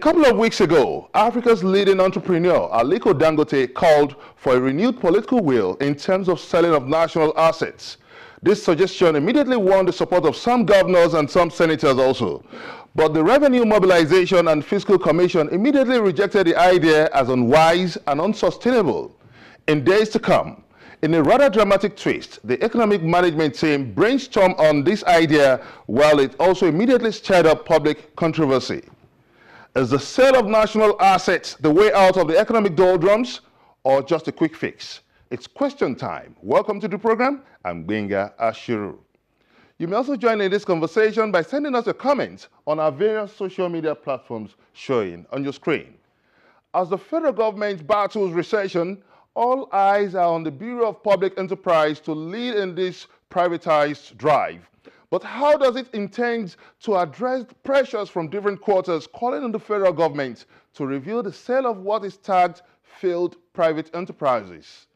couple of weeks ago, Africa's leading entrepreneur, Aliko Dangote, called for a renewed political will in terms of selling of national assets. This suggestion immediately won the support of some governors and some senators also. But the Revenue Mobilization and Fiscal Commission immediately rejected the idea as unwise and unsustainable. In days to come, in a rather dramatic twist, the economic management team brainstormed on this idea while it also immediately stirred up public controversy. Is the sale of national assets the way out of the economic doldrums, or just a quick fix? It's question time. Welcome to the program. I'm Gbenga Ashiru. You may also join in this conversation by sending us your comments on our various social media platforms showing on your screen. As the federal government battles recession, all eyes are on the Bureau of Public Enterprise to lead in this privatized drive. But how does it intend to address pressures from different quarters calling on the federal government to review the sale of what is tagged failed private enterprises?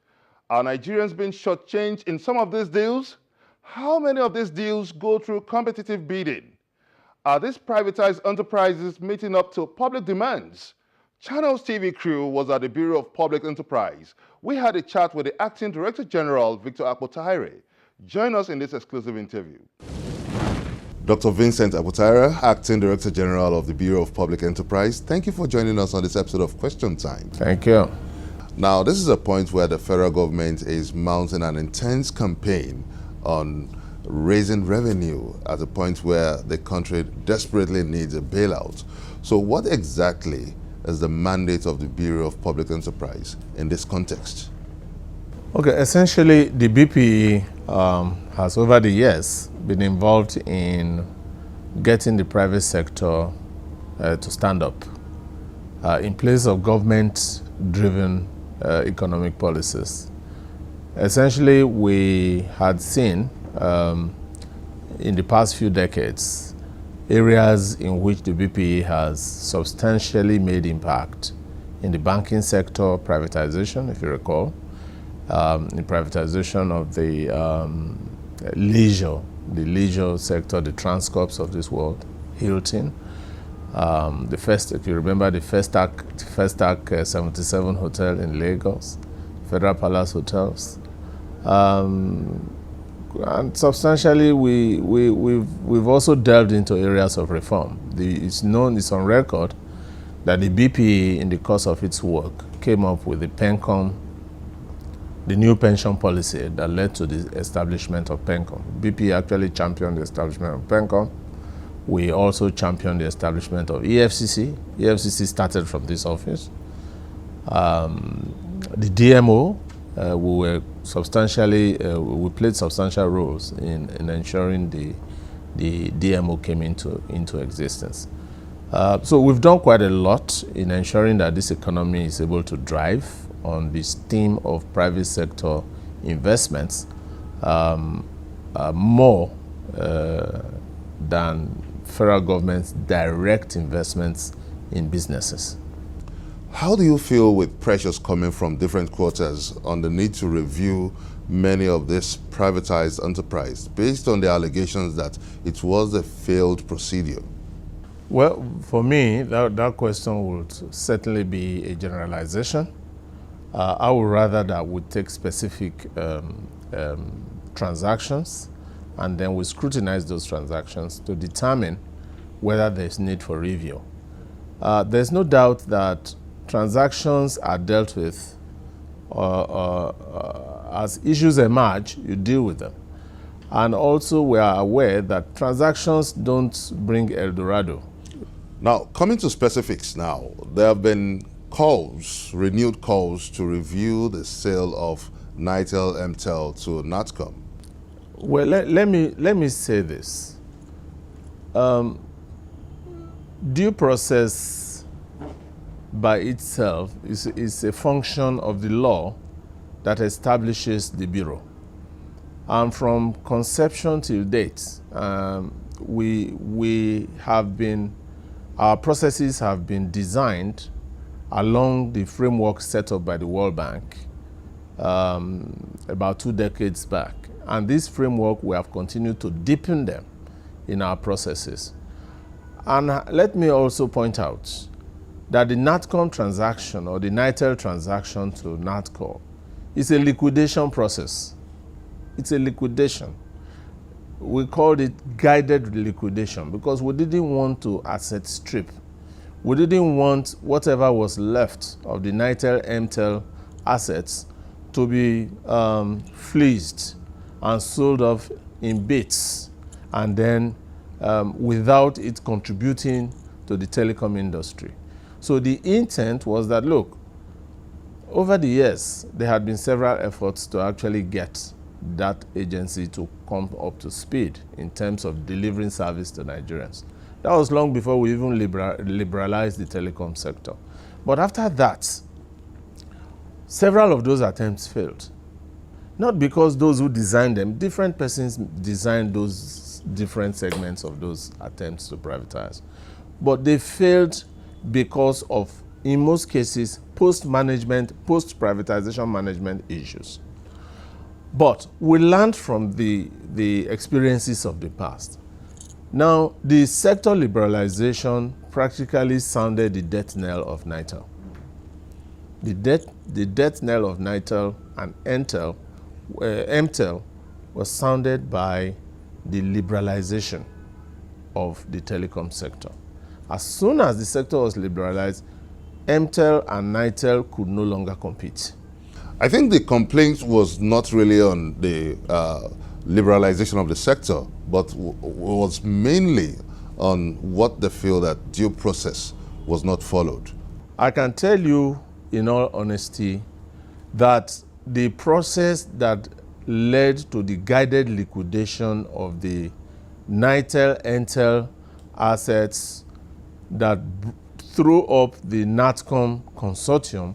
Are Nigerians being shortchanged in some of these deals? How many of these deals go through competitive bidding? Are these privatized enterprises meeting up to public demands? Channels TV crew was at the Bureau of Public Enterprise. We had a chat with the Acting Director General, Victor Akpotaire. Join us in this exclusive interview. Dr. Vincent Akpotaire, Acting Director General of the Bureau of Public Enterprise, thank you for joining us on this episode of Question Time. Thank you. Now, this is a point where the federal government is mounting an intense campaign on raising revenue at a point where the country desperately needs a bailout. So what exactly is the mandate of the Bureau of Public Enterprise in this context? Okay, essentially the BPE has over the years been involved in getting the private sector to stand up in place of government-driven economic policies. Essentially, we had seen in the past few decades areas in which the BPE has substantially made impact in the banking sector, privatization, if you recall, the privatization of the leisure sector, the Transcorps of this world, Hilton, if you remember, the Festac 77 Hotel in Lagos, Federal Palace Hotels. And substantially, we've also delved into areas of reform. It's on record that the BPE, in the course of its work, came up with the PENCOM, the new pension policy that led to the establishment of PENCOM. BPE actually championed the establishment of PENCOM. We also championed the establishment of EFCC. EFCC started from this office. The DMO, we played substantial roles in ensuring the DMO came into existence. So we've done quite a lot in ensuring that this economy is able to drive on this theme of private sector investments more than federal government's direct investments in businesses. How do you feel with pressures coming from different quarters on the need to review many of this privatized enterprise based on the allegations that it was a failed procedure? Well, for me, that question would certainly be a generalization. I would rather that we take specific transactions and then we scrutinize those transactions to determine whether there's need for review. There's no doubt that transactions are dealt with as issues emerge, you deal with them. And also we are aware that transactions don't bring El Dorado. Now, coming to specifics now, there have been renewed calls to review the sale of Nitel Mtel to Natcom. Well, let me say this. Due process by itself is a function of the law that establishes the Bureau. And from conception till date, our processes have been designed along the framework set up by the World Bank about 2 decades back. And this framework, we have continued to deepen them in our processes. And let me also point out that the NATCOM transaction or the NITEL transaction to NATCO is a liquidation process. It's a liquidation. We called it guided liquidation because we didn't want to asset strip. We didn't want whatever was left of the NITEL MTEL assets to be fleeced and sold off in bits, and then without it contributing to the telecom industry. So the intent was that, look, over the years, there had been several efforts to actually get that agency to come up to speed in terms of delivering service to Nigerians. That was long before we even liberalized the telecom sector. But after that, several of those attempts failed. Not because those who designed them, different persons designed those different segments of those attempts to privatize. But they failed because of, in most cases, post-privatization management issues. But we learned from the experiences of the past. Now, the sector liberalization practically sounded the death knell of NITEL. The death knell of NITEL and MTEL was sounded by the liberalization of the telecom sector. As soon as the sector was liberalized, MTEL and NITEL could no longer compete. I think the complaint was not really on the liberalization of the sector, but was mainly on what they feel that due process was not followed. I can tell you, in all honesty, that the process that led to the guided liquidation of the NITEL, MTEL assets that threw up the NATCOM consortium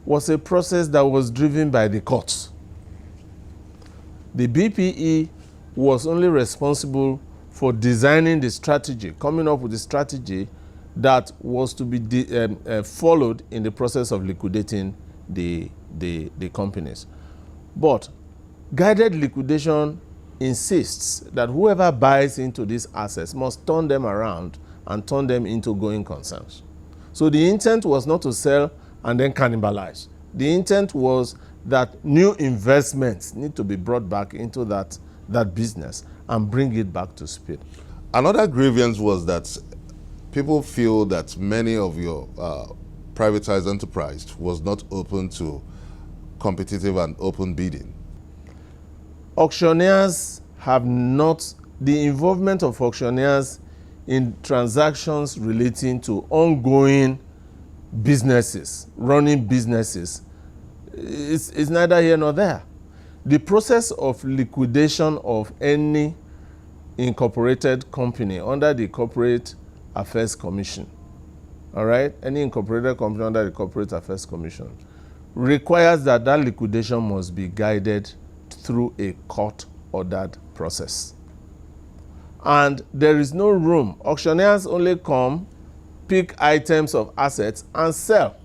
was a process that was driven by the courts. The BPE was only responsible for designing the strategy, coming up with the strategy that was to be followed in the process of liquidating the companies. But guided liquidation insists that whoever buys into these assets must turn them around and turn them into going concerns. So the intent was not to sell and then cannibalize. The intent was that new investments need to be brought back into that business and bring it back to speed. Another grievance was that people feel that many of your privatized enterprise was not open to competitive and open bidding. Auctioneers have not, the involvement of auctioneers in transactions relating to ongoing businesses, running businesses, is neither here nor there. The process of liquidation of any incorporated company under the Corporate Affairs Commission, all right, any incorporated company under the Corporate Affairs Commission requires that liquidation must be guided through a court-ordered process. And there is no room. Auctioneers only come, pick items of assets and sell.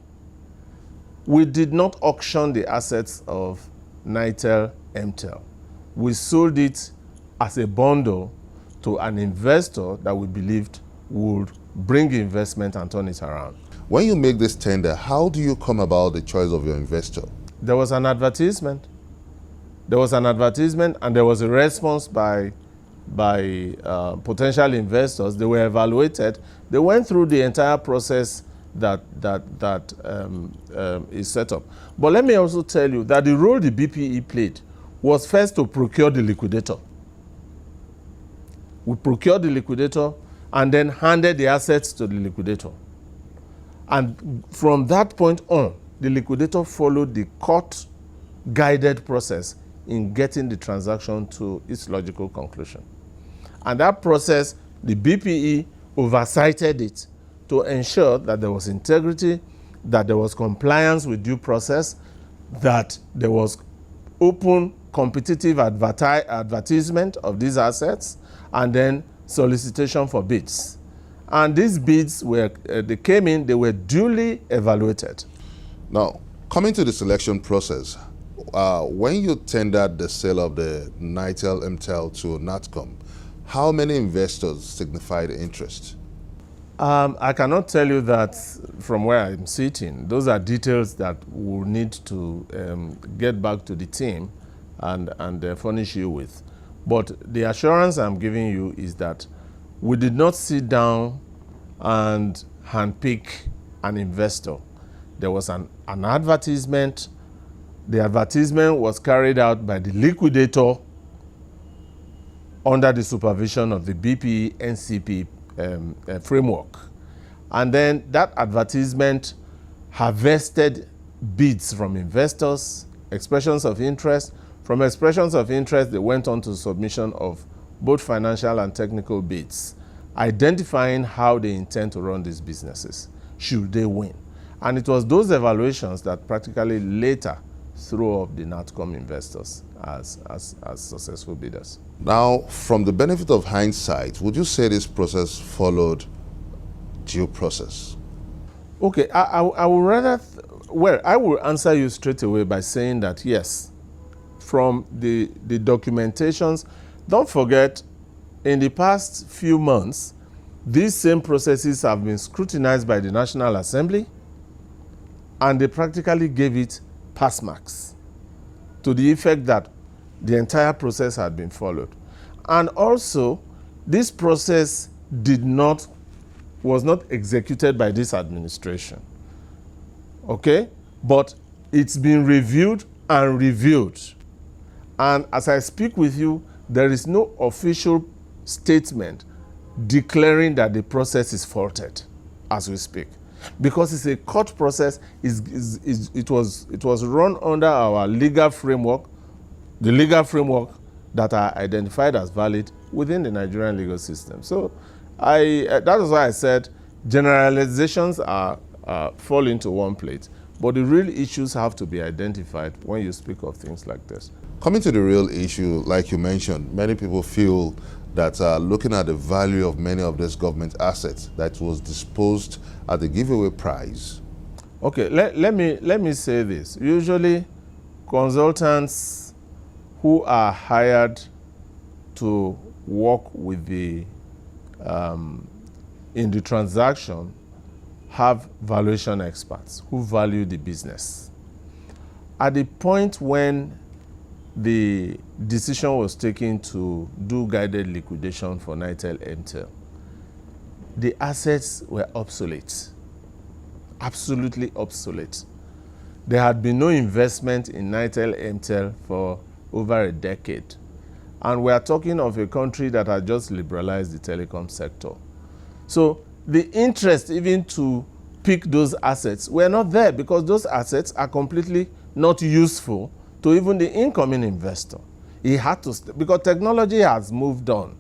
We did not auction the assets of NITEL MTEL. We sold it as a bundle to an investor that we believed would bring investment and turn it around. When you make this tender, how do you come about the choice of your investor? There was an advertisement. There was an advertisement and there was a response by potential investors. They were evaluated. They went through the entire process that is set up. But let me also tell you that the role the BPE played was first to procure the liquidator. We procured the liquidator and then handed the assets to the liquidator. And from that point on, the liquidator followed the court-guided process in getting the transaction to its logical conclusion. And that process, the BPE oversighted it to ensure that there was integrity, that there was compliance with due process, that there was open competitive advertisement of these assets, and then solicitation for bids. And these bids they came in, they were duly evaluated. Now, coming to the selection process, when you tendered the sale of the NITEL MTEL to NATCOM, how many investors signified interest? I cannot tell you that from where I'm sitting. Those are details that we'll need to get back to the team and furnish you with. But the assurance I'm giving you is that we did not sit down and handpick an investor. There was an advertisement. The advertisement was carried out by the liquidator under the supervision of the BPE NCP framework. And then that advertisement harvested bids from investors, expressions of interest. From expressions of interest, they went on to submission of both financial and technical bids, identifying how they intend to run these businesses, should they win. And it was those evaluations that practically later threw up the NATCOM investors as successful bidders. Now, from the benefit of hindsight, would you say this process followed due process? Okay, I would rather, I will answer you straight away by saying that yes, from the documentations, don't forget, in the past few months, these same processes have been scrutinized by the National Assembly, and they practically gave it pass marks to the effect that the entire process had been followed. And also, this process was not executed by this administration. Okay? But it's been reviewed and reviewed. And as I speak with you, there is no official statement declaring that the process is faulted as we speak. Because it's a court process, it was run under our legal framework, the legal framework that are identified as valid within the Nigerian legal system. So that is why I said generalizations fall into one plate, but the real issues have to be identified when you speak of things like this. Coming to the real issue, like you mentioned, many people feel that looking at the value of many of these government assets that was disposed at the giveaway price. Okay, let me say this. Usually, consultants who are hired to work with the in the transaction have valuation experts who value the business. At the point when the decision was taken to do guided liquidation for Nitel MTEL, the assets were obsolete, absolutely obsolete. There had been no investment in Nitel MTEL for over a decade. And we are talking of a country that had just liberalized the telecom sector. So the interest even to pick those assets were not there because those assets are completely not useful to even the incoming investor. He had to, because technology has moved on.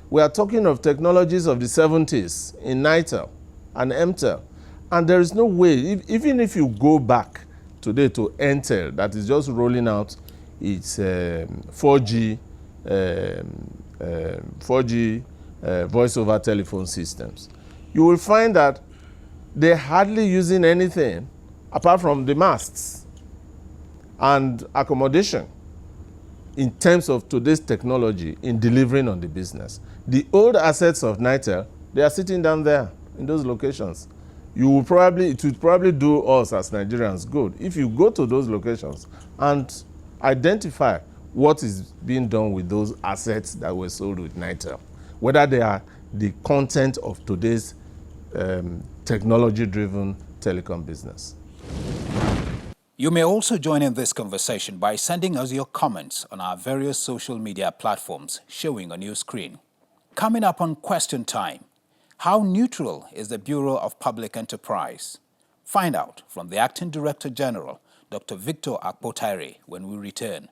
We are talking of technologies of the 70s in Nitel and MTEL. And there is no way, even if you go back today to Entel, that is just rolling out its 4G voice over telephone systems, you will find that they're hardly using anything apart from the masts and accommodation in terms of today's technology in delivering on the business. The old assets of Nitel, they are sitting down there in those locations. It would probably do us as Nigerians good if you go to those locations and identify what is being done with those assets that were sold with Nitel, whether they are the content of today's technology-driven telecom business. You may also join in this conversation by sending us your comments on our various social media platforms showing on your screen. Coming up on Question Time, how neutral is the Bureau of Public Enterprise? Find out from the Acting Director General, Dr. Victor Akpotaire, when we return.